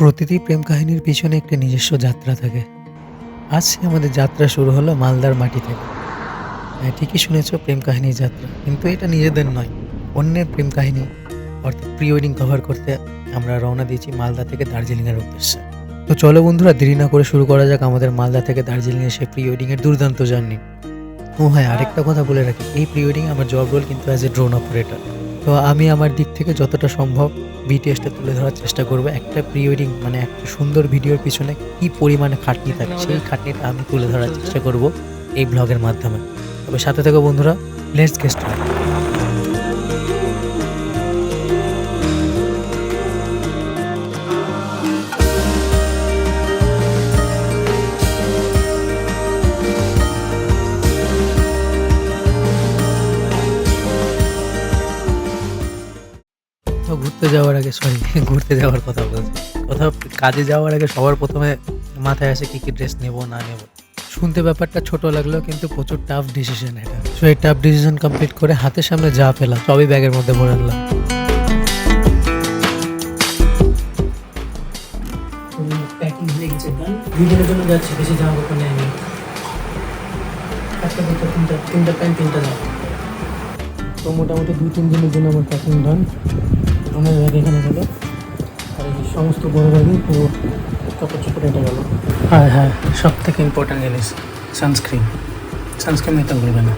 প্রতিটি প্রেম কাহিনীর পিছনে একটি নিজস্ব যাত্রা থাকে। আজ আমাদের যাত্রা শুরু হলো মালদার মাটি থেকে। হ্যাঁ, ঠিকই শুনেছ, প্রেম কাহিনীর যাত্রা। কিন্তু এটা নিজেদের নয়, অন্যের প্রেম কাহিনী অর্থাৎ প্রি ওয়েডিং কভার করতে আমরা রওনা দিয়েছি মালদা থেকে দার্জিলিংয়ের উদ্দেশ্যে। তো চলো বন্ধুরা, দেরি না করে শুরু করা যাক আমাদের মালদা থেকে দার্জিলিংয়ের সেই প্রি ওয়েডিংয়ের দুর্দান্ত জার্নি। ও হ্যাঁ, আরেকটা কথা বলে রাখি, এই প্রি ওয়েডিংয়ে আমার জব রোল কিন্তু অ্যাজ এ ড্রোন অপারেটর। তো আমি আমার দিক থেকে যতটা সম্ভব বিটিএসটা তুলে ধরার চেষ্টা করব। একটা প্রি ওয়েডিং মানে একটা সুন্দর ভিডিওর পিছনে কি পরিমাণে খাটনি থাকে, সেই খাটনিটা আমি তুলে ধরার চেষ্টা করব এই ব্লগের মাধ্যমে। তবে সাথে থেকো বন্ধুরা, লেটস গেট স্টার্ট। ঘুরতে যাওয়ার আগে ঘুরতে যাওয়ার কথা বলছি, কোথাও কাজে যাওয়ার আগে সবার প্রথমে মাথায় আসে কি কি ড্রেস নেব না নেব। শুনতে ব্যাপারটা ছোট লাগলেও কিন্তু প্রচুর টাফ ডিসিশন এটা। সো এই টাফ ডিসিশন কমপ্লিট করে হাতের সামনে যা পেলাম সবই ব্যাগের মধ্যে ভরে নিলাম। প্যাকিং হয়ে গেছে, ভিডিওর জন্য যাচ্ছি, বেশি জামা কাপড় নেয়নি। একটা দুটো তিনটা প্যান্ট, তিনটা জামা। তো মোটামুটি 2-3 দিনের জন্য আমার প্যাকিং ডান। আমার ব্যাগ এখানে গেল, আর এই সমস্ত বড় ব্যাগই পুরো কাপড় চোপড় এটা গেল। হ্যাঁ হ্যাঁ, সব থেকে ইম্পর্ট্যান্ট জিনিস সানস্ক্রিন নিতে ভুলবে না।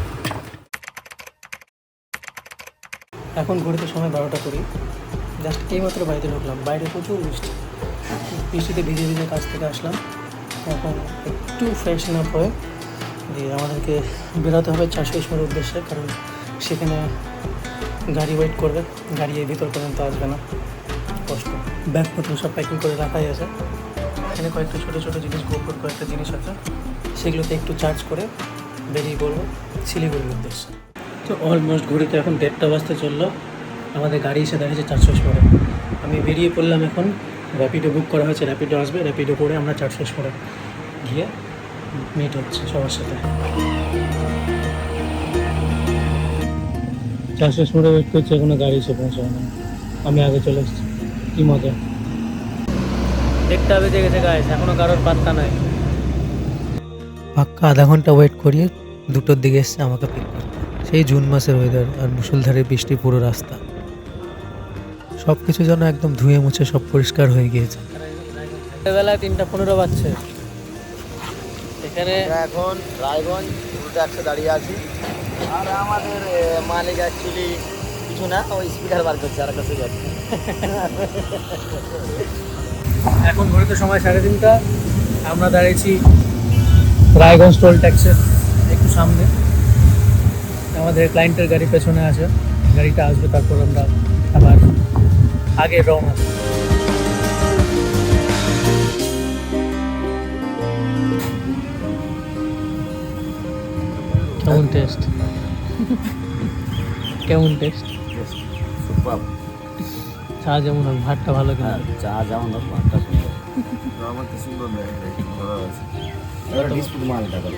এখন ঘড়িতে সময় 12টা করি। জাস্ট এইমাত্র বাড়িতে ঢুকলাম, বাইরে প্রচুর বৃষ্টিতে ভিজে ভিজে কাজ থেকে আসলাম। এখন একটু ফ্রেশন আপ হয়ে দিয়ে আমাদেরকে বেরোতে হবে 400 ইসমার উদ্দেশ্যে, কারণ সেখানে গাড়ি ওয়েট করবে, গাড়ি এর ভিতর পর্যন্ত আসবে না, কষ্ট। ব্যাগপত্র সব প্যাকিং করে রাখাই আছে। এখানে কয়েকটা ছোটো ছোটো জিনিস, গোপর কয়েকটা জিনিস আছে, সেগুলোতে একটু চার্জ করে বেরিয়ে পড়বো শিলিগুড়ির উদ্দেশ্যে। তো অলমোস্ট ঘড়িতে এখন 1:30 বাজতে চললো, আমাদের গাড়ি এসে দাঁড়িয়েছে 400 ইসমারে। আমি বেরিয়ে পড়লাম এখন, র্যাপিডো বুক করা হয়েছে, র্যাপিডো আসবে, র্যাপিডো করে আমরা 400 ইসমারে গিয়ে মিট হচ্ছে সবার সাথে। 400 ইসমারে ওয়েট করছে, এখনো গাড়ি এসে পৌঁছায় না। আমি আগে চলে এসেছি, কী মজা। দেখতে হবে, দেখেছে গাইস, এখনো কারোর পাত্তা নাই। পাক্কা আধা ঘন্টা ওয়েট করিয়ে 2টোর দিকে এসছে আমাকে পিক করতে। সেই জুন মাসের ওয়েদার আর মুষলধারে বৃষ্টি, পুরো রাস্তা সব কিছু যেন একদম ধুয়ে মুছে সব পরিষ্কার হয়ে গিয়েছে। বেলায় 3:15 বাজছে। এখানে এখন রায়গঞ্জ রুটে একশো দাঁড়িয়ে আছি, আর আমাদের মালিক অ্যাকচুয়ালি কিছু না, ওই স্পিকার বার করছে আর একটা সিগারেট। এখন ঘড়িতে সময় 3:30। আমরা দাঁড়িয়েছি রায়গঞ্জ টোল ট্যাক্সের একটু সামনে। আমাদের ক্লায়েন্টের গাড়ি পেছনে আছে, গাড়িটা আসবে, তারপর আমরা আবার আগে রওনা। কেমন টেস্ট? কেমন টেস্ট? সুপার। চা যেমন হোক, ভাতটা ভালো কিনা? চা যেমন হোক, ভাতটা সুন্দর। আমার তো সুন্দর নেই, ভালো আছে। ডিসপুট মালটা করে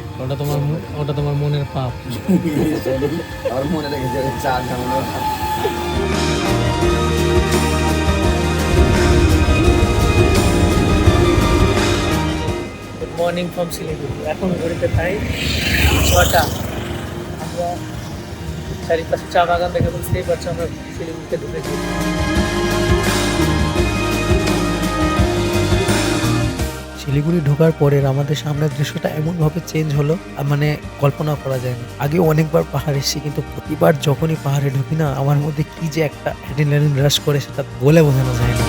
ওটা তোমার মনের পাপ। আর মনে রেখেছে চা যেমন হোক। Good morning from Siliguri. এখন ঘড়িতে টাইম 6টা। আমরা চারিপাশে চা বাগান দেখে বুঝতেই পারছি আমরা শিলিগুড়িতে ঢুকেছি। শিলিগুড়ি ঢোকার পরের আমাদের সামনের দৃশ্যটা এমনভাবে চেঞ্জ হলো, মানে কল্পনা করা যায় না। আগেও অনেকবার পাহাড়ে এসেছি, কিন্তু প্রতিবার যখনই পাহাড়ে ঢুকি না, আমার মধ্যে কি যে একটা অ্যাড্রিনালিন রাশ করে, সেটা বলে বোঝানো যায় না।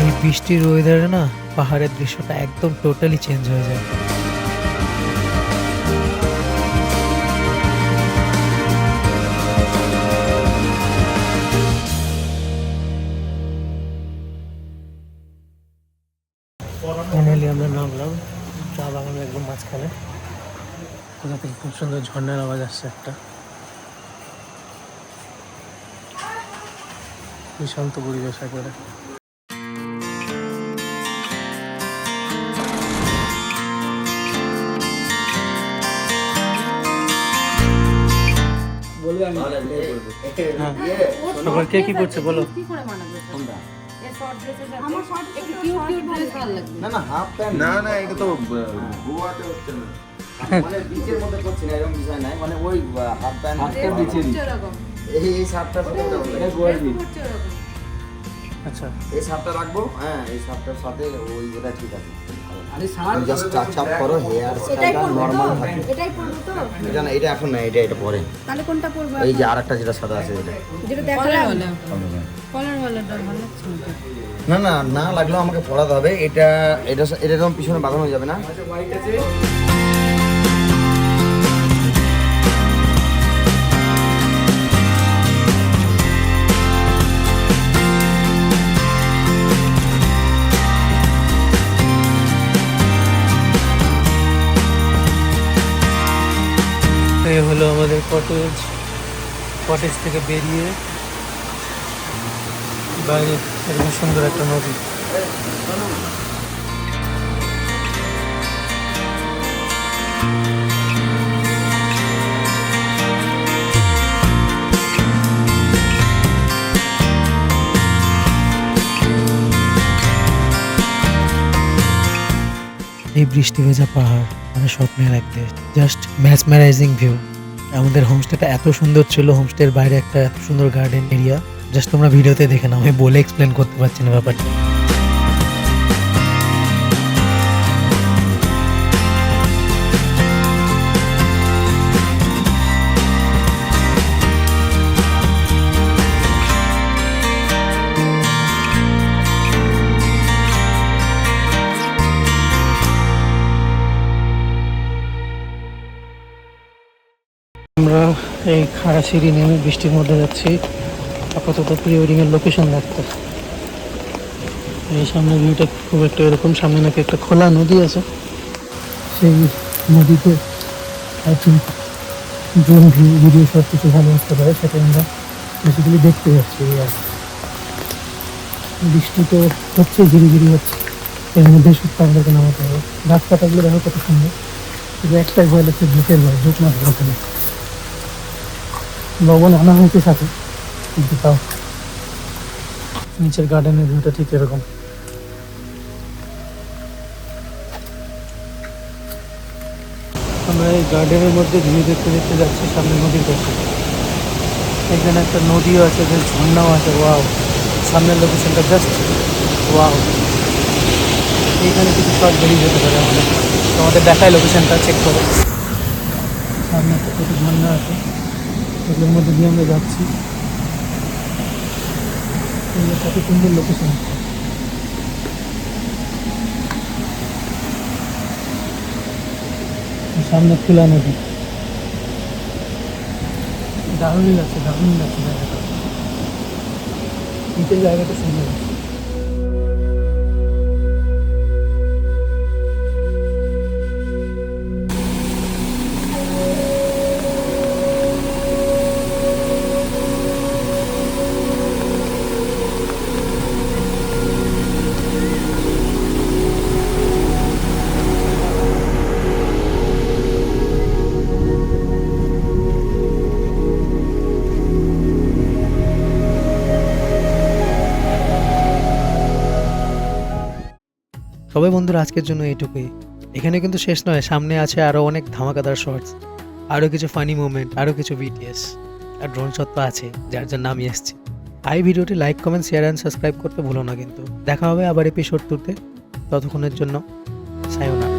এই বৃষ্টির ওয়েদারে না, পাহাড়ের দৃশ্যটা একদম টোটালি চেঞ্জ হয়ে যায়। ফাইনালি আমরা নামলাম চা বাগানের একদম মাঝখানে। কোথা থেকে খুব সুন্দর ঝর্ণার আওয়াজ আসছে একটা। কি শান্ত পরিবেশ একবারে। বলবে হ্যাঁ তারপর কে কি করছে বলো? কি করে মানাবে কোনটা? এই শর্ট ড্রেসের সাথে আমার শর্ট একটু কিউট কিউট ড্রেস ভালো লাগবে না না হাফ প্যান্ট না এটা তো গোয়াতে হচ্ছে না। মানে বিচের মধ্যে করছি না, এরকম বিষয় নাই, মানে ওই হাফ প্যান্ট হাফটা বিচেরই। এরকম এই শার্টটার সাথে ওটা ভালো লাগে। গোয়ার বিচ। করছে এরকম আচ্ছা এই শার্টটা রাখবো, হ্যাঁ এই শার্টটার সাথে ওই ওটা ঠিক আছে। আরে শার্ট জাস্ট টাচ আপ করো, হেয়ার স্টাইলটা নরমাল থাকে। এটাই পরবো তো এটা না, এটা এখন না, এটা পরে। তাহলে কোনটা পরবো এই যে আরেকটা যেটা সাদা আছে এটা। যেটা দেখালাম কলার ওয়ালাটা ভালো লাগছে না না না না লাগলেও আমাকে পড়াতে হবে। এটা এটা এটা এরকম পিছনে বাঁধানো যাবে না। হোয়াইট আছে। এই হলো আমাদের কটেজ থেকে বেরিয়ে বাইরে এরকম সুন্দর একটা নদী। এই বৃষ্টি ভেজা পাহাড় মানে স্বপ্নের এক দেশ, জাস্ট ম্যাসমারাইজিং ভিউ। আমাদের হোমস্টেটা এত সুন্দর ছিল, হোমস্টের বাইরে একটা এত সুন্দর গার্ডেন এরিয়া, জাস্ট তোমরা ভিডিওতে দেখে নাও, আমি বলে এক্সপ্লেন করতে পারছি না ব্যাপারটা। আমরা এই খাড়া সিঁড়ি নেমে বৃষ্টির মধ্যে যাচ্ছি আপাতত প্রি ওয়েডিংয়ের লোকেশন দেখতে। এই সামনে ভিউটা খুব একটা এরকম, সামনে নাকি একটা খোলা নদী আছে, সেই নদীতে আই থিঙ্ক ড্রোন ভিডিও সব কিছু ভালো আসতে পারে, সেটা আমরা বেসিক্যালি দেখতে যাচ্ছি। আর বৃষ্টি তো হচ্ছে, ঝিরিঝিরি হচ্ছে, এর মধ্যে শুধু আমাদেরকে নামাতে হবে। গাছপাতাগুলো দেখো কত সুন্দর, শুধু একটাই ভয় লাগছে, ঝোঁকের ভয়, ঝোঁক মাছ ওখানে লবণ আনা হয়েছে সাথে, কিন্তু তাও নিচের গার্ডেনের ভিউটা ঠিক এরকম। আমরা এই গার্ডেনের মধ্যে ভিউ দেখতে দেখতে যাচ্ছি সামনে নদীর কাছে। এখানে একটা নদীও আছে, বেশ ঝর্ণাও আছে। ওয়াও, সামনের লোকেশনটা জাস্ট ওয়াও। এইখানে কিছু শর্ট বেরিয়ে যেতে পারে আমাদের, তোমাদের দেখায় লোকেশনটা চেক করো। সামনে একটা ছোটো ঝর্ণা আছে, এগুলোর মধ্যে দিয়ে আমরা যাচ্ছি। কত সুন্দর লোকেশন, সামনে খোলা নদী, দারুণই লাগছে জায়গাটা। নিচের জায়গাটা সুন্দর আছে। তবে বন্ধুরা, আজকের জন্য এইটুকুই। এখানে কিন্তু শেষ নয়, সামনে আছে আরও অনেক ধামাকাদার শর্টস, আরও কিছু ফানি মোমেন্ট, আরও কিছু বিটিএস আর ড্রোন শট তো আছে, যার যার নামই এসছে। এই ভিডিওটি like, comment, share and subscribe করতে ভুলো না কিন্তু। দেখা হবে আবার এপিসোড 2তে, ততক্ষণের জন্য সায়োনারা।